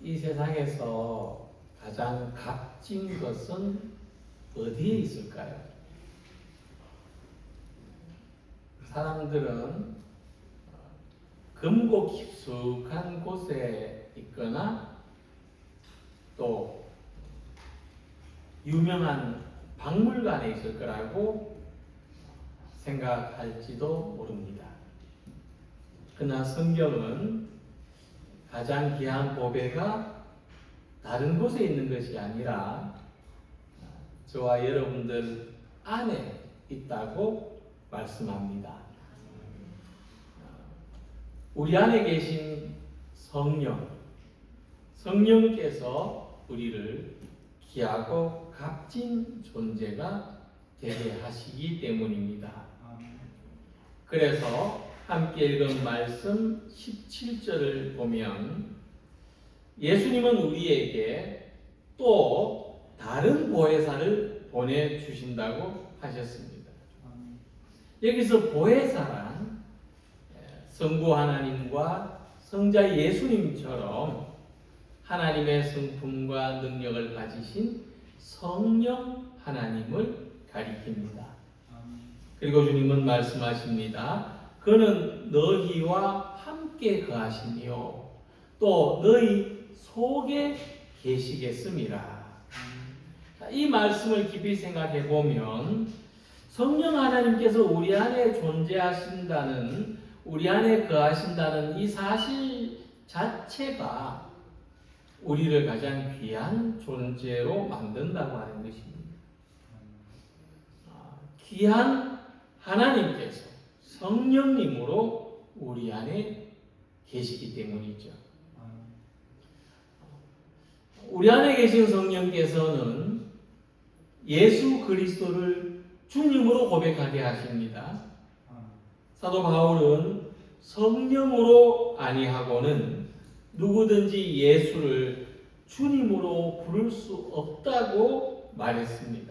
이 세상에서 가장 값진 것은 어디에 있을까요? 사람들은 금고 깊숙한 곳에 있거나 또 유명한 박물관에 있을 거라고 생각할지도 모릅니다. 그러나 성경은 가장 귀한 보배가 다른 곳에 있는 것이 아니라 저와 여러분들 안에 있다고 말씀합니다. 우리 안에 계신 성령께서 우리를 귀하고 값진 존재가 되게 하시기 때문입니다. 그래서 함께 읽은 말씀 17절을 보면 예수님은 우리에게 또 다른 보혜사를 보내주신다고 하셨습니다. 여기서 보혜사란 성부 하나님과 성자 예수님처럼 하나님의 성품과 능력을 가지신 성령 하나님을 가리킵니다. 그리고 주님은 말씀하십니다. 그는 너희와 함께 거하시며 또 너희 속에 계시겠음이라. 이 말씀을 깊이 생각해 보면 성령 하나님께서 우리 안에 존재하신다는, 우리 안에 거하신다는 이 사실 자체가 우리를 가장 귀한 존재로 만든다고 하는 것입니다. 귀한 하나님께서 성령님으로 우리 안에 계시기 때문이죠. 우리 안에 계신 성령께서는 예수 그리스도를 주님으로 고백하게 하십니다. 사도 바울은 성령으로 아니하고는 누구든지 예수를 주님으로 부를 수 없다고 말했습니다.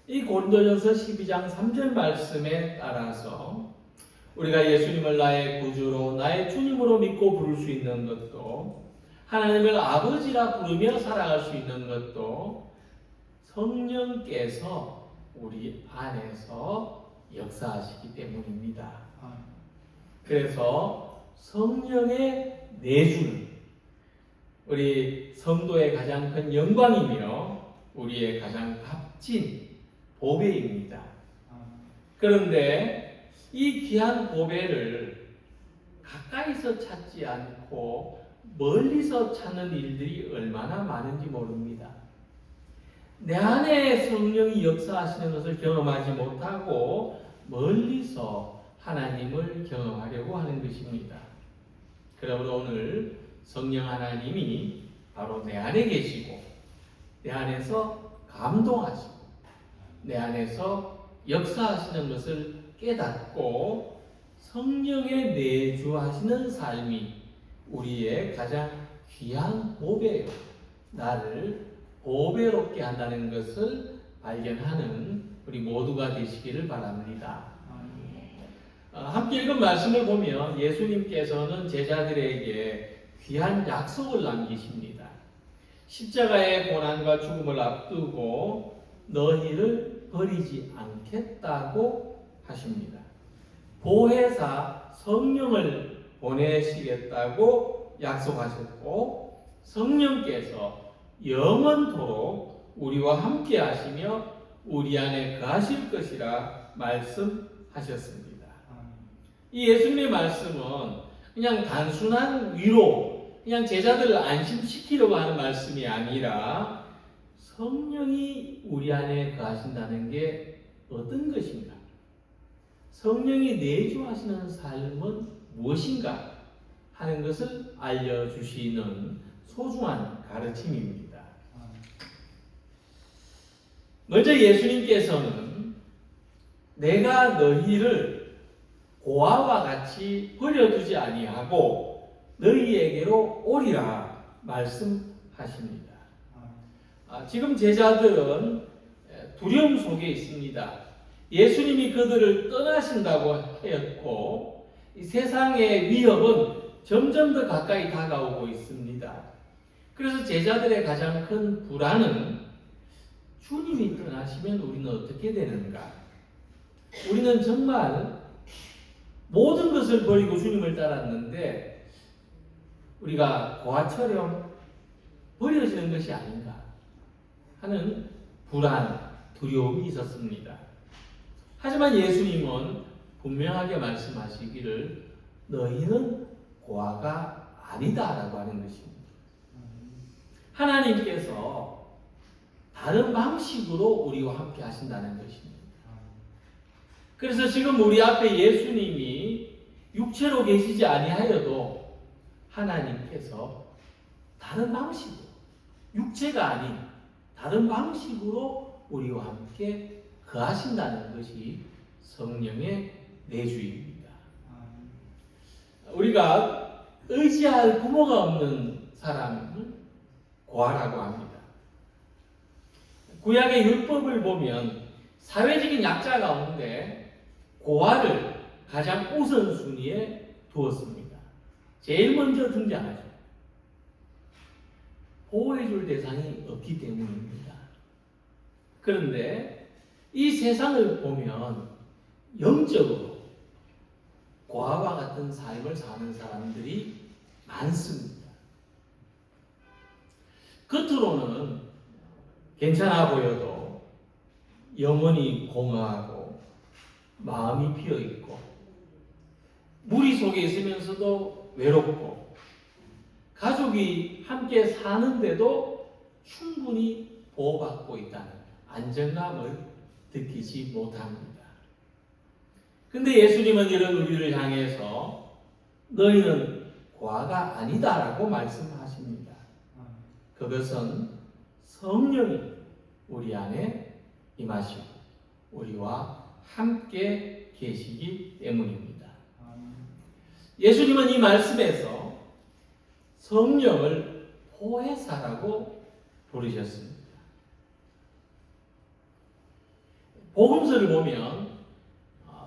이 고린도전서 12장 3절 말씀에 따라서 우리가 예수님을 나의 구주로 나의 주님으로 믿고 부를 수 있는 것도, 하나님을 아버지라 부르며 살아갈 수 있는 것도 성령께서 우리 안에서 역사하시기 때문입니다. 그래서 성령의 내주는 우리 성도의 가장 큰 영광이며 우리의 가장 값진 보배입니다. 그런데 이 귀한 보배를 가까이서 찾지 않고 멀리서 찾는 일들이 얼마나 많은지 모릅니다. 내 안에 성령이 역사하시는 것을 경험하지 못하고 멀리서 하나님을 경험하려고 하는 것입니다. 그러므로 오늘 성령 하나님이 바로 내 안에 계시고 내 안에서 감동하시고 내 안에서 역사하시는 것을 깨닫고 성령의 내주하시는 삶이 우리의 가장 귀한 보배예요. 나를 보배롭게 한다는 것을 발견하는 우리 모두가 되시기를 바랍니다. 함께 읽은 말씀을 보면 예수님께서는 제자들에게 귀한 약속을 남기십니다. 십자가의 고난과 죽음을 앞두고 너희를 버리지 않겠다고 하십니다. 보혜사 성령을 보내시겠다고 약속하셨고 성령께서 영원토록 우리와 함께 하시며 우리 안에 거하실 것이라 말씀하셨습니다. 이 예수님의 말씀은 그냥 단순한 위로, 그냥 제자들을 안심시키려고 하는 말씀이 아니라 성령이 우리 안에 거하신다는 게 어떤 것인가? 성령이 내주하시는 삶은 무엇인가? 하는 것을 알려주시는 소중한 가르침입니다. 먼저 예수님께서는 내가 너희를 고아와 같이 버려두지 아니하고 너희에게로 오리라 말씀하십니다. 지금 제자들은 두려움 속에 있습니다. 예수님이 그들을 떠나신다고 하였고 이 세상의 위협은 점점 더 가까이 다가오고 있습니다. 그래서 제자들의 가장 큰 불안은 주님이 떠나시면 우리는 어떻게 되는가? 우리는 정말 모든 것을 버리고 주님을 따랐는데 우리가 고아처럼 버려지는 것이 아닌가 하는 불안, 두려움이 있었습니다. 하지만 예수님은 분명하게 말씀하시기를 너희는 고아가 아니다라고 하는 것입니다. 하나님께서 다른 방식으로 우리와 함께 하신다는 것입니다. 그래서 지금 우리 앞에 예수님이 육체로 계시지 아니하여도 하나님께서 다른 방식으로, 육체가 아닌 다른 방식으로 우리와 함께 거하신다는 것이 성령의 내주입니다. 우리가 의지할 부모가 없는 사람을 고아라고 합니다. 구약의 율법을 보면 사회적인 약자 가운데 고아를 가장 우선순위에 두었습니다. 제일 먼저 등장하죠. 보호해줄 대상이 없기 때문입니다. 그런데 이 세상을 보면 영적으로 고아와 같은 삶을 사는 사람들이 많습니다. 겉으로는 괜찮아 보여도 영혼이 공허하고 마음이 비어있고 무리 속에 있으면서도 외롭고 가족이 함께 사는데도 충분히 보호받고 있다는 안정감을 느끼지 못합니다. 근데 예수님은 이런 우리를 향해서 너희는 고아가 아니다라고 말씀하십니다. 그것은 성령이 우리 안에 임하시고 우리와 함께 계시기 때문입니다. 예수님은 이 말씀에서 성령을 보혜사라고 부르셨습니다. 복음서를 보면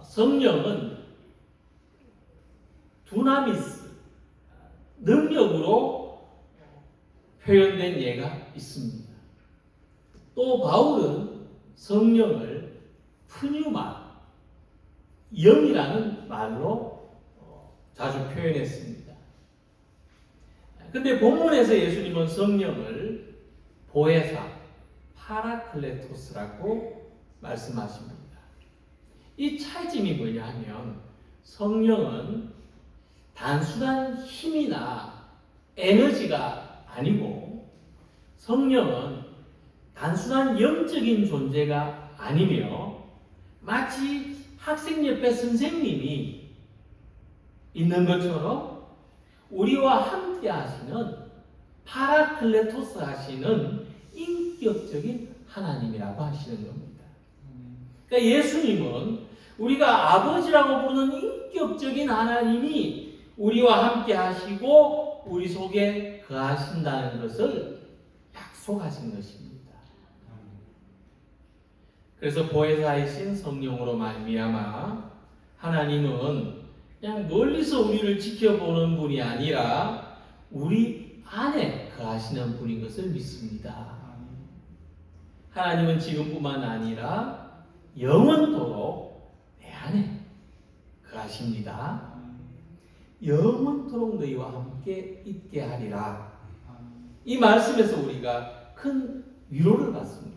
성령은 두나미스, 능력으로 표현된 예가 있습니다. 또 바울은 성령을 프뉴마, 영이라는 말로 자주 표현했습니다. 근데 본문에서 예수님은 성령을 보혜사, 파라클레토스라고 말씀하십니다. 이 차이점이 뭐냐 하면 성령은 단순한 힘이나 에너지가 아니고 성령은 단순한 영적인 존재가 아니며 마치 학생 옆에 선생님이 있는 것처럼 우리와 함께 하시는 파라클레토스 하시는 인격적인 하나님이라고 하시는 겁니다. 그러니까 예수님은 우리가 아버지라고 부르는 인격적인 하나님이 우리와 함께 하시고 우리 속에 거하신다는 것을 약속하신 것입니다. 그래서 보혜사이신 성령으로 말미암아 하나님은 그냥 멀리서 우리를 지켜보는 분이 아니라 우리 안에 거하시는 분인 것을 믿습니다. 하나님은 지금뿐만 아니라 영원토록 내 안에 거하십니다. 영원토록 너희와 함께 있게 하리라. 이 말씀에서 우리가 큰 위로를 받습니다.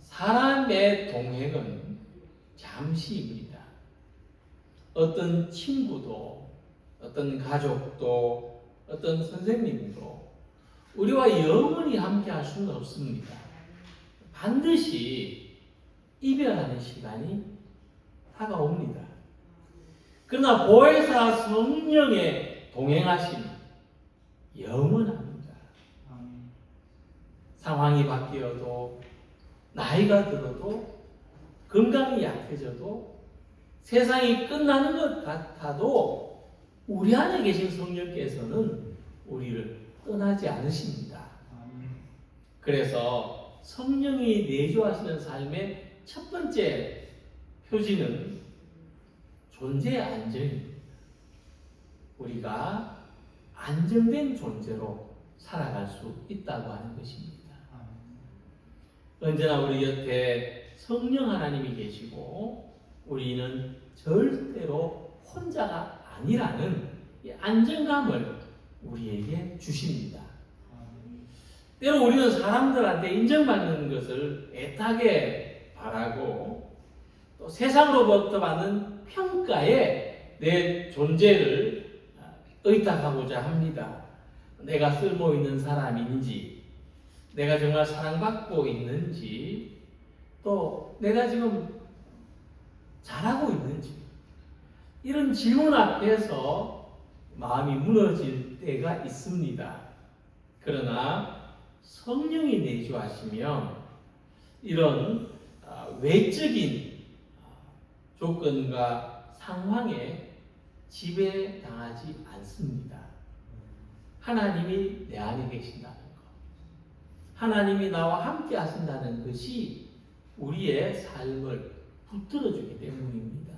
사람의 동행은 잠시입니다. 어떤 친구도, 어떤 가족도, 어떤 선생님도 우리와 영원히 함께 할 수는 없습니다. 반드시 이별하는 시간이 다가옵니다. 그러나 보혜사 성령의 동행하심은 영원합니다. 상황이 바뀌어도 나이가 들어도 건강이 약해져도 세상이 끝나는 것 같아도 우리 안에 계신 성령께서는 우리를 떠나지 않으십니다. 그래서 성령이 내주하시는 삶의 첫 번째 표지는 존재의 안정입니다. 우리가 안정된 존재로 살아갈 수 있다고 하는 것입니다. 언제나 우리 곁에 성령 하나님이 계시고 우리는 절대로 혼자가 아니라는 이 안정감을 우리에게 주십니다. 때로 우리는 사람들한테 인정받는 것을 애타게 바라고 또 세상으로부터 받는 평가에 내 존재를 의탁하고자 합니다. 내가 쓸모 있는 사람인지, 내가 정말 사랑받고 있는지, 또 내가 지금 잘하고 있는지, 이런 질문 앞에서 마음이 무너질 때가 있습니다. 그러나 성령이 내주하시면 이런 외적인 조건과 상황에 지배당하지 않습니다. 하나님이 내 안에 계신다는 것, 하나님이 나와 함께 하신다는 것이 우리의 삶을 붙들어주기 때문입니다.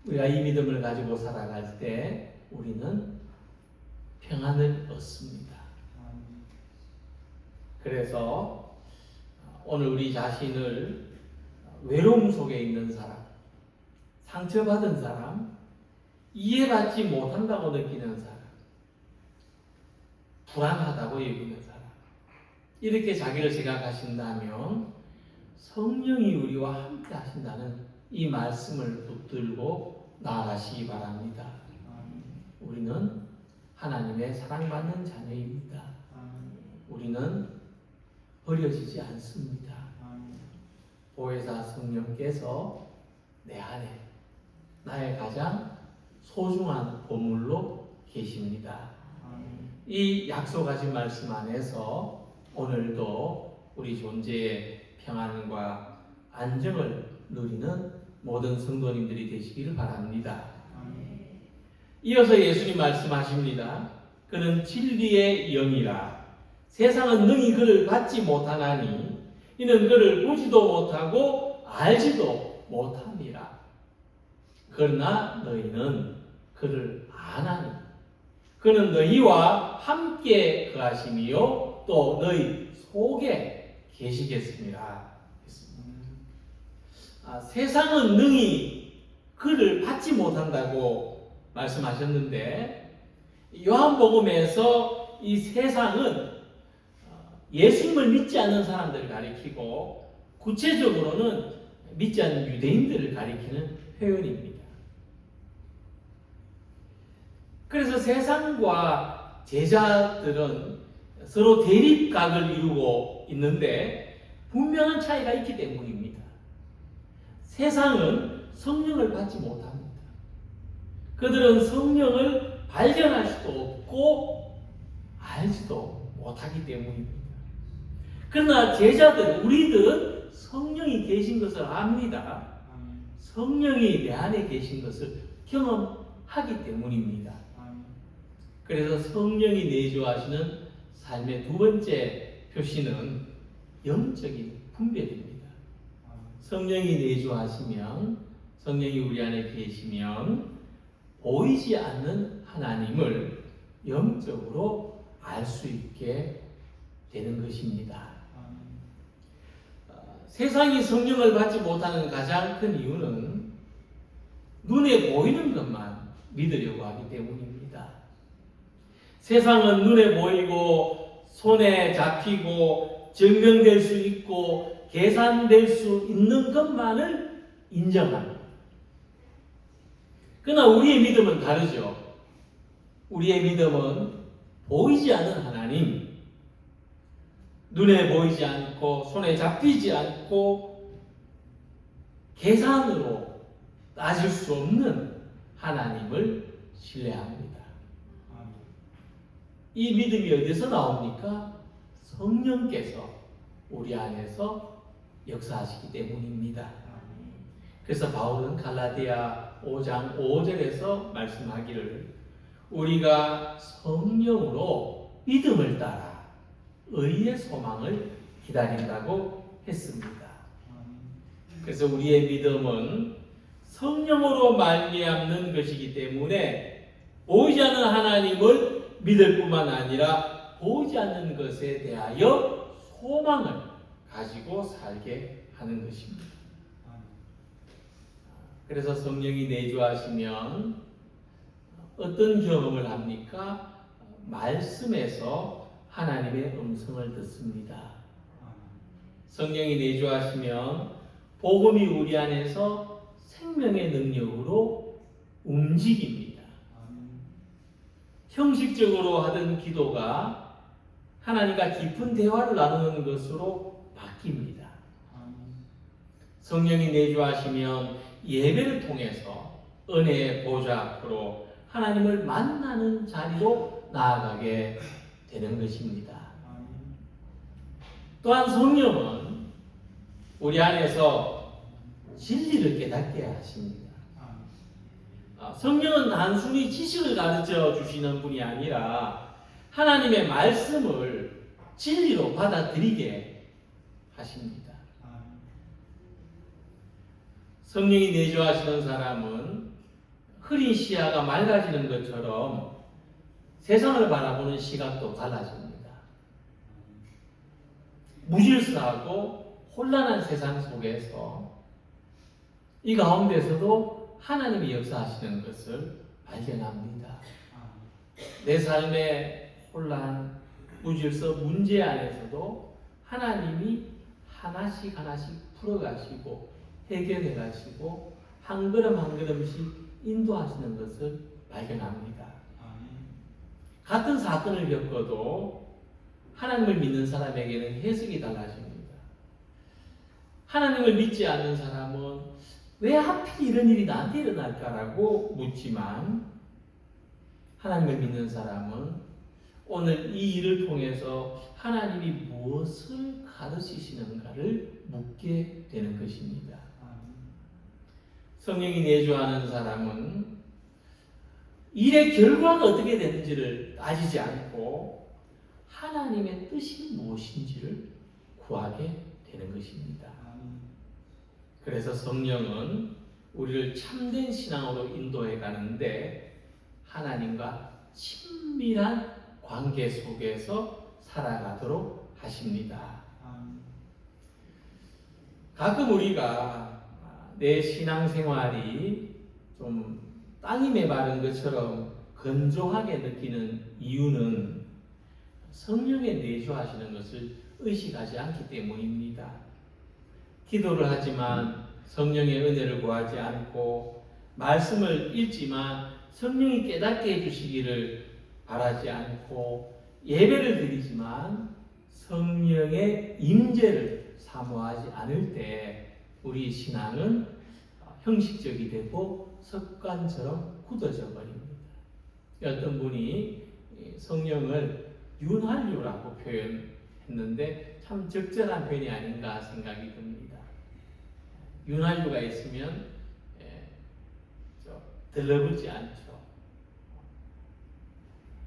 우리가 이 믿음을 가지고 살아갈 때 우리는 평안을 얻습니다. 그래서 오늘 우리 자신을 외로움 속에 있는 사람, 상처받은 사람, 이해받지 못한다고 느끼는 사람, 불안하다고 여기는 사람, 이렇게 자기를 생각하신다면 성령이 우리와 함께 하신다는 이 말씀을 붙들고 나아가시기 바랍니다. 우리는 하나님의 사랑받는 자녀입니다. 우리는 버려지지 않습니다. 보혜사 성령께서 내 안에 나의 가장 소중한 보물로 계십니다. 이 약속하신 말씀 안에서 오늘도 우리 존재의 평안과 안정을 누리는 모든 성도님들이 되시기를 바랍니다. 이어서 예수님 말씀하십니다. 그는 진리의 영이라 세상은 능히 그를 받지 못하나니 이는 그를 보지도 못하고 알지도 못함이라. 그러나 너희는 그를 아나니 그는 너희와 함께 거하심이요 또 너희 속에 계시겠습니다. 세상은 능히 그를 받지 못한다고 말씀하셨는데 요한복음에서 이 세상은 예수님을 믿지 않는 사람들을 가리키고 구체적으로는 믿지 않는 유대인들을 가리키는 표현입니다. 그래서 세상과 제자들은 서로 대립각을 이루고 있는데 분명한 차이가 있기 때문입니다. 세상은 성령을 받지 못합니다. 그들은 성령을 발견할 수도 없고 알지도 못하기 때문입니다. 그러나 제자들, 우리들은 성령이 계신 것을 압니다. 성령이 내 안에 계신 것을 경험하기 때문입니다. 그래서 성령이 내주하시는 삶의 두 번째 표시는 영적인 분별입니다. 성령이 내주하시면, 성령이 우리 안에 계시면 보이지 않는 하나님을 영적으로 알 수 있게 되는 것입니다. 세상이 성령을 받지 못하는 가장 큰 이유는 눈에 보이는 것만 믿으려고 하기 때문입니다. 세상은 눈에 보이고 손에 잡히고 증명될 수 있고 계산될 수 있는 것만을 인정합니다. 그러나 우리의 믿음은 다르죠. 우리의 믿음은 보이지 않는 하나님, 눈에 보이지 않고 손에 잡히지 않고 계산으로 따질 수 없는 하나님을 신뢰합니다. 이 믿음이 어디서 나옵니까? 성령께서 우리 안에서 역사하시기 때문입니다. 그래서 바울은 갈라디아 5장 5절에서 말씀하기를 우리가 성령으로 믿음을 따라 의의 소망을 기다린다고 했습니다. 그래서 우리의 믿음은 성령으로 말미암는 것이기 때문에 보이지 않는 하나님을 믿을 뿐만 아니라 보이지 않는 것에 대하여 소망을 가지고 살게 하는 것입니다. 그래서 성령이 내주하시면 어떤 경험을 합니까? 말씀에서 하나님의 음성을 듣습니다. 성령이 내주하시면 복음이 우리 안에서 생명의 능력으로 움직입니다. 형식적으로 하던 기도가 하나님과 깊은 대화를 나누는 것으로 바뀝니다. 성령이 내주하시면 예배를 통해서 은혜의 보좌 앞으로 하나님을 만나는 자리로 나아가게 되는 것입니다. 또한 성령은 우리 안에서 진리를 깨닫게 하십니다. 성령은 단순히 지식을 가르쳐 주시는 분이 아니라 하나님의 말씀을 진리로 받아들이게 하십니다. 성령이 내주하시는 사람은 흐린 시야가 맑아지는 것처럼 세상을 바라보는 시각도 달라집니다. 무질서하고 혼란한 세상 속에서 이 가운데서도 하나님이 역사하시는 것을 발견합니다. 내 삶의 혼란, 무질서, 문제 안에서도 하나님이 하나씩 풀어가시고 해결해 가시고 한 걸음 한 걸음씩 인도하시는 것을 발견합니다. 같은 사건을 겪어도 하나님을 믿는 사람에게는 해석이 달라집니다. 하나님을 믿지 않는 사람은 왜 하필 이런 일이 나한테 일어날까라고 묻지만 하나님을 믿는 사람은 오늘 이 일을 통해서 하나님이 무엇을 가르치시는가를 묻게 되는 것입니다. 성령이 내주하는 사람은 일의 결과가 어떻게 되는지를 따지지 않고 하나님의 뜻이 무엇인지를 구하게 되는 것입니다. 그래서 성령은 우리를 참된 신앙으로 인도해 가는데 하나님과 친밀한 관계 속에서 살아가도록 하십니다. 가끔 우리가 내 신앙생활이 좀 땅이 메마른 것처럼 건조하게 느끼는 이유는 성령의 내주하시는 것을 의식하지 않기 때문입니다. 기도를 하지만 성령의 은혜를 구하지 않고 말씀을 읽지만 성령이 깨닫게 해주시기를 바라지 않고 예배를 드리지만 성령의 임재를 사모하지 않을 때 우리 신앙은 형식적이 되고 습관처럼 굳어져 버립니다. 어떤 분이 성령을 윤활유라고 표현했는데 참 적절한 표현이 아닌가 생각이 듭니다. 윤활유가 있으면 들러붙지 않죠.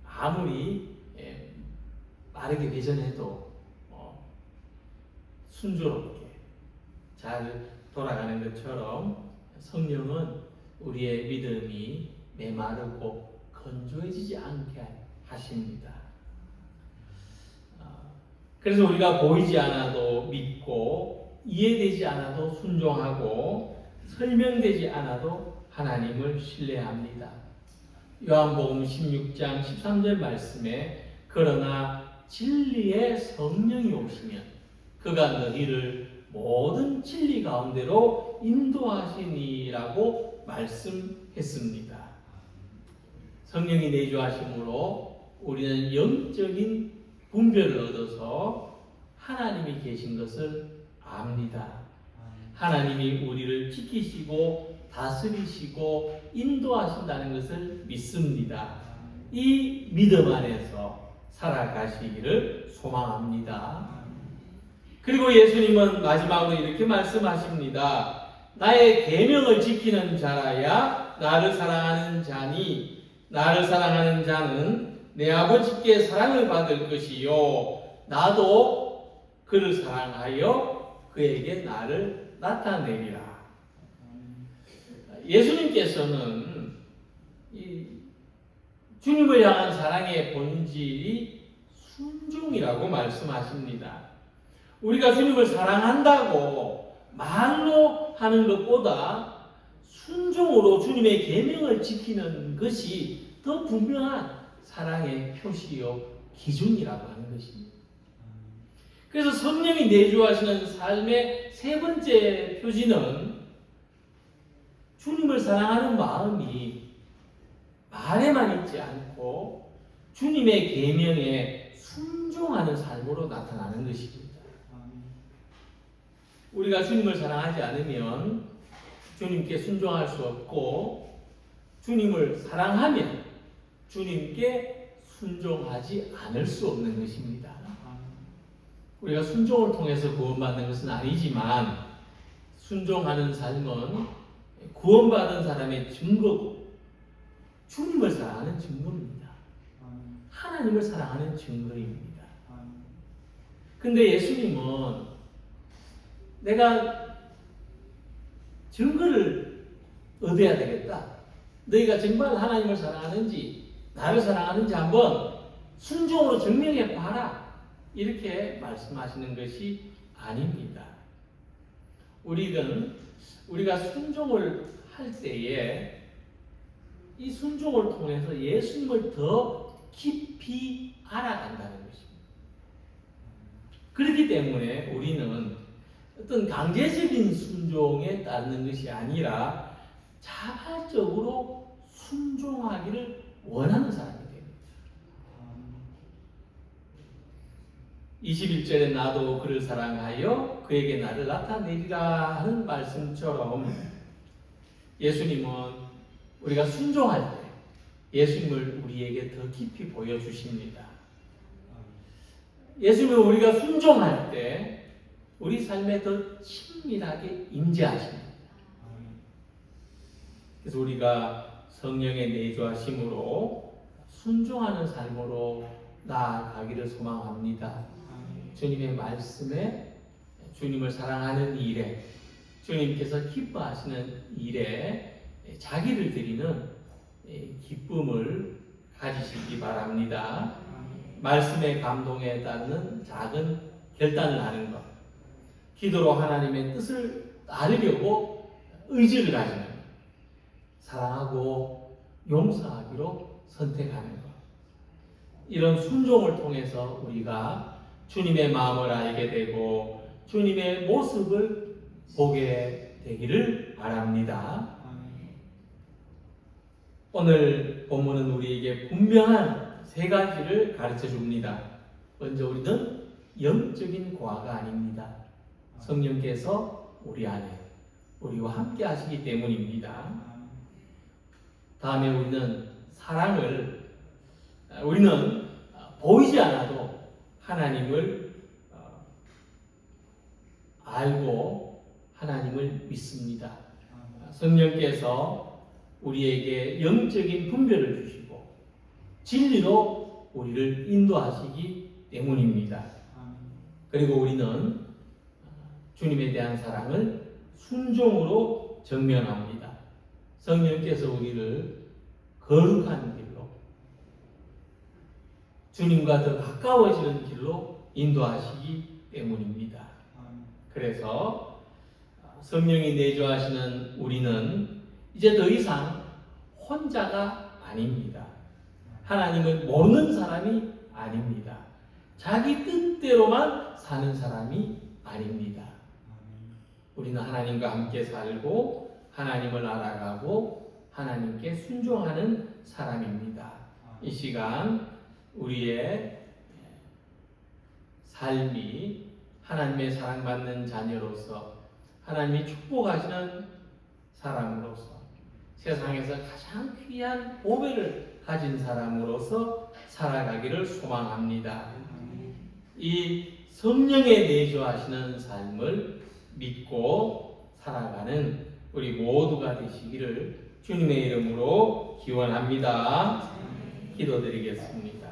아무리 빠르게 회전해도 순조롭게 잘 돌아가는 것처럼 성령은 우리의 믿음이 메마르고 건조해지지 않게 하십니다. 그래서 우리가 보이지 않아도 믿고 이해되지 않아도 순종하고 설명되지 않아도 하나님을 신뢰합니다. 요한복음 16장 13절 말씀에 그러나 진리의 성령이 오시면 그가 너희를 모든 진리 가운데로 인도하시니라고 말씀했습니다. 성령이 내주하심으로 우리는 영적인 분별을 얻어서 하나님이 계신 것을 압니다. 하나님이 우리를 지키시고 다스리시고 인도하신다는 것을 믿습니다. 이 믿음 안에서 살아가시기를 소망합니다. 그리고 예수님은 마지막으로 이렇게 말씀하십니다. 나의 계명을 지키는 자라야 나를 사랑하는 자니 나를 사랑하는 자는 내 아버지께 사랑을 받을 것이요 나도 그를 사랑하여 그에게 나를 나타내리라. 예수님께서는 이 주님을 향한 사랑의 본질이 순종이라고 말씀하십니다. 우리가 주님을 사랑한다고 말로 하는 것보다 순종으로 주님의 계명을 지키는 것이 더 분명한 사랑의 표시요 기준이라고 하는 것입니다. 그래서 성령이 내주하시는 삶의 세 번째 표지는 주님을 사랑하는 마음이 말에만 있지 않고 주님의 계명에 순종하는 삶으로 나타나는 것입니다. 우리가 주님을 사랑하지 않으면 주님께 순종할 수 없고, 주님을 사랑하면 주님께 순종하지 않을 수 없는 것입니다. 우리가 순종을 통해서 구원받는 것은 아니지만 순종하는 삶은 구원받은 사람의 증거고 주님을 사랑하는 증거입니다. 하나님을 사랑하는 증거입니다. 근데 예수님은 내가 증거를 얻어야 되겠다. 너희가 정말 하나님을 사랑하는지 나를 사랑하는지 한번 순종으로 증명해 봐라. 이렇게 말씀하시는 것이 아닙니다. 우리가 순종을 할 때에 이 순종을 통해서 예수님을 더 깊이 알아간다는 것입니다. 그렇기 때문에 우리는 어떤 강제적인 순종에 따르는 것이 아니라 자발적으로 순종하기를 원하는 사람이 됩니다. 21절에 나도 그를 사랑하여 그에게 나를 나타내리라 하는 말씀처럼 예수님은 우리가 순종할 때 예수님을 우리에게 더 깊이 보여주십니다. 예수님을 우리가 순종할 때 우리 삶에 더 친밀하게 임재하십니다. 그래서 우리가 성령의 내주하심으로 순종하는 삶으로 나아가기를 소망합니다. 주님의 말씀에, 주님을 사랑하는 일에, 주님께서 기뻐하시는 일에 자기를 드리는 기쁨을 가지시기 바랍니다. 말씀의 감동에 따르는 작은 결단을 하는 것, 기도로 하나님의 뜻을 따르려고 의지를 가지는, 사랑하고 용서하기로 선택하는 것, 이런 순종을 통해서 우리가 주님의 마음을 알게 되고 주님의 모습을 보게 되기를 바랍니다. 오늘 본문은 우리에게 분명한 세 가지를 가르쳐 줍니다. 먼저 우리는 영적인 과가 아닙니다. 성령께서 우리 안에 우리와 함께 하시기 때문입니다. 다음에 우리는 보이지 않아도 하나님을 알고 하나님을 믿습니다. 성령께서 우리에게 영적인 분별을 주시고 진리로 우리를 인도하시기 때문입니다. 그리고 우리는 주님에 대한 사랑을 순종으로 정면합니다. 성령께서 우리를 거룩한 길로, 주님과 더 가까워지는 길로 인도하시기 때문입니다. 그래서 성령이 내주하시는 우리는 이제 더 이상 혼자가 아닙니다. 하나님을 모르는 사람이 아닙니다. 자기 뜻대로만 사는 사람이 아닙니다. 우리는 하나님과 함께 살고 하나님을 알아가고 하나님께 순종하는 사람입니다. 이 시간 우리의 삶이 하나님의 사랑받는 자녀로서, 하나님이 축복하시는 사람으로서, 세상에서 가장 귀한 보배를 가진 사람으로서 살아가기를 소망합니다. 이 성령의 내주하시는 삶을 믿고 살아가는 우리 모두가 되시기를 주님의 이름으로 기원합니다. 기도드리겠습니다.